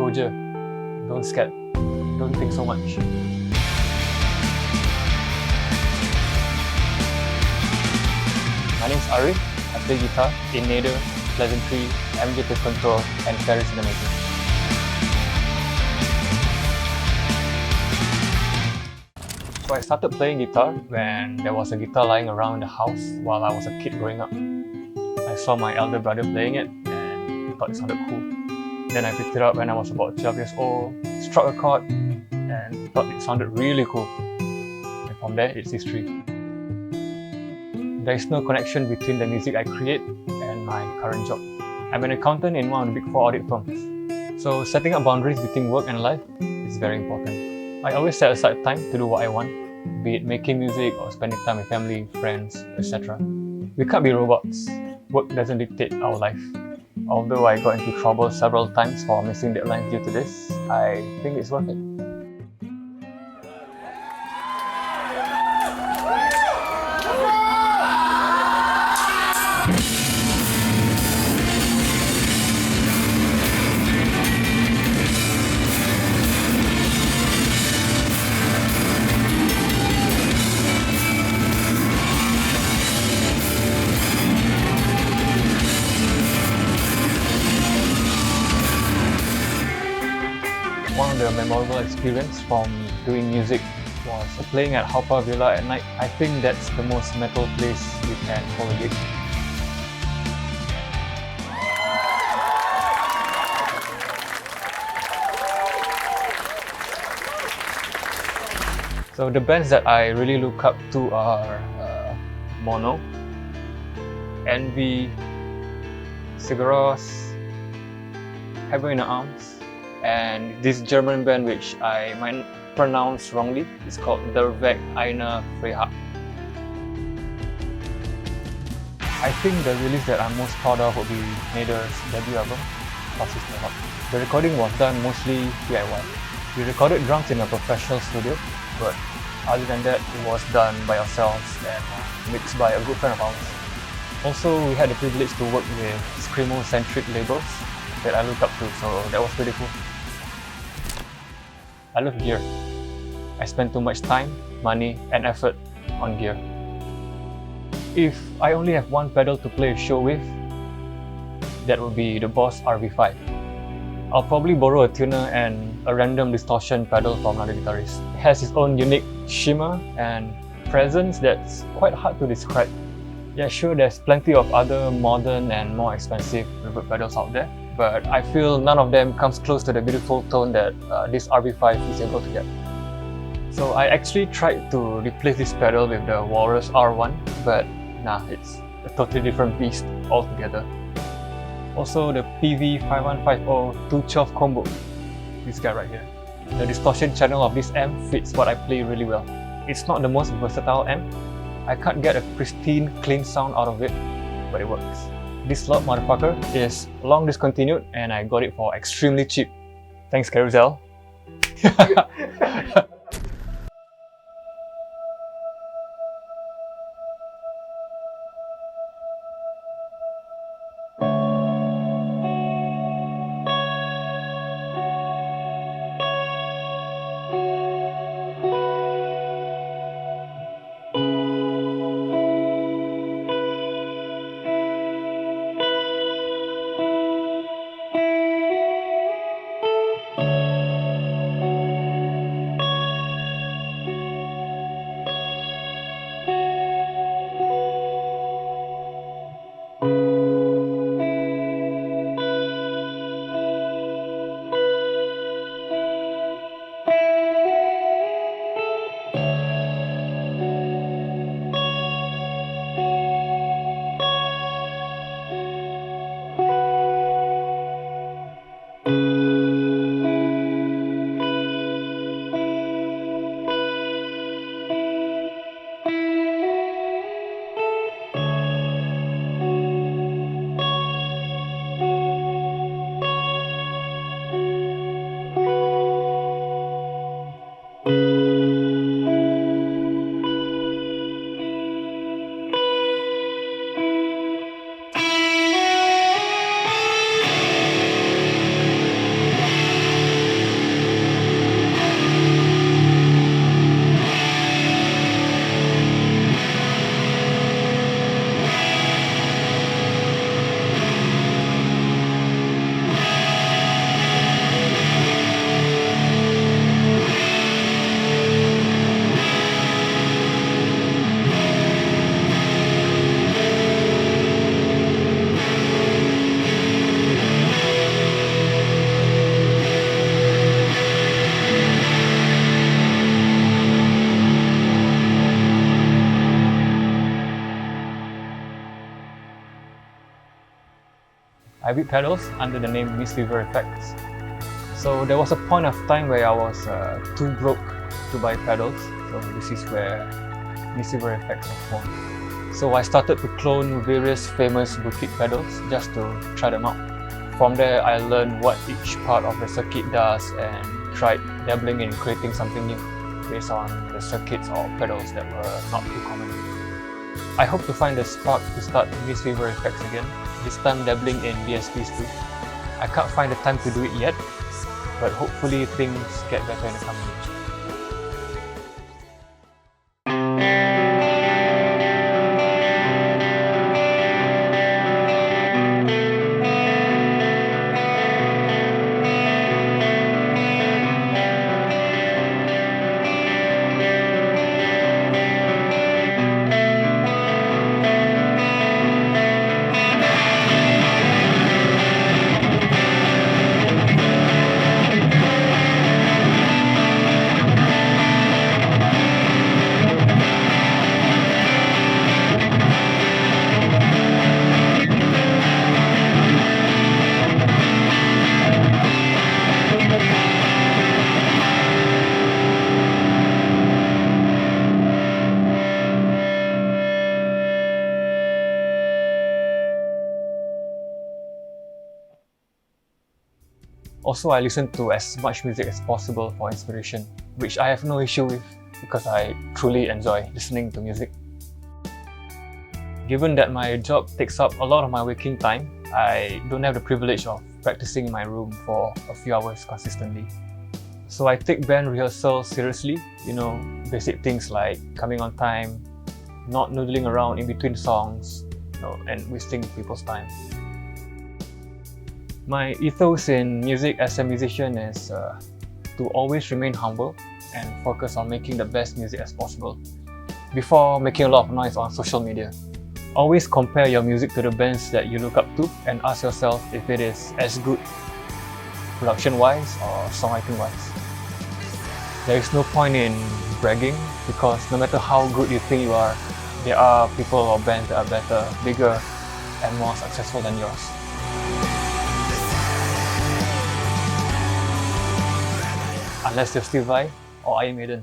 go je. Don't scared. Don't think so much. My name is Ariff. I play guitar in Naedr, Pleasantry, amateurtakescontrol, and parisinthemaking. So I started playing guitar when there was a guitar lying around the house while I was a kid growing up. I saw my elder brother playing it and thought it sounded cool. Then I picked it up when I was about 12 years old, struck a chord, and thought it sounded really cool. And from there, it's history. There is no connection between the music I create and my current job. I'm an accountant in one of the big 4 audit firms. So setting up boundaries between work and life is very important. I always set aside time to do what I want, be it making music or spending time with family, friends, etc. We can't be robots. Work doesn't dictate our life. Although I got into trouble several times for missing deadlines due to this, I think it's worth it. One of the memorable experiences from doing music was playing at Haupa Villa at night. I think that's the most metal place you can hold a gig. So the bands that I really look up to are Mono, Envy, Skramz, Heaven in the Arms, and this German band which I might pronounce wrongly. It's called Der Weg einer Freiheit. I think the release that I'm most proud of would be Naedr's debut album, Catalogue. The recording was done mostly DIY. We recorded drums in a professional studio, but other than that, it was done by ourselves and mixed by a good friend of ours. Also, we had the privilege to work with screamo-centric labels that I look up to, so that was pretty cool. I love gear. I spend too much time, money, and effort on gear. If I only have one pedal to play a show with, that would be the Boss RV5. I'll probably borrow a tuner and a random distortion pedal from another guitarist. It has its own unique shimmer and presence that's quite hard to describe. Yeah, sure, there's plenty of other modern and more expensive reverb pedals out there, but I feel none of them comes close to the beautiful tone that this RV5 is able to get. So I actually tried to replace this pedal with the Walrus R1, but nah, it's a totally different beast altogether. Also the PV5150 212 combo, this guy right here. The distortion channel of this amp fits what I play really well. It's not the most versatile amp. I can't get a pristine, clean sound out of it, but it works. This loud motherfucker is long discontinued and I got it for extremely cheap. Thanks, Carousel. I build pedals under the name Mistweaver Effects. So there was a point of time where I was too broke to buy pedals, so this is where Mistweaver Effects was born. So I started to clone various famous boutique pedals just to try them out. From there, I learned what each part of the circuit does and tried dabbling in creating something new based on the circuits or pedals that were not too common. I hope to find a spark to start Mistweaver Effects again, this time dabbling in DSPs too. I can't find the time to do it yet, but hopefully things get better in the coming years. Also, I listen to as much music as possible for inspiration, which I have no issue with because I truly enjoy listening to music. Given that my job takes up a lot of my waking time, I don't have the privilege of practicing in my room for a few hours consistently. So I take band rehearsals seriously, basic things like coming on time, not noodling around in between songs, and wasting people's time. My ethos in music as a musician is to always remain humble and focus on making the best music as possible before making a lot of noise on social media. Always compare your music to the bands that you look up to and ask yourself if it is as good production-wise or songwriting-wise. There is no point in bragging because no matter how good you think you are, there are people or bands that are better, bigger, and more successful than yours. Unless you're Steve Vai or Iron Maiden.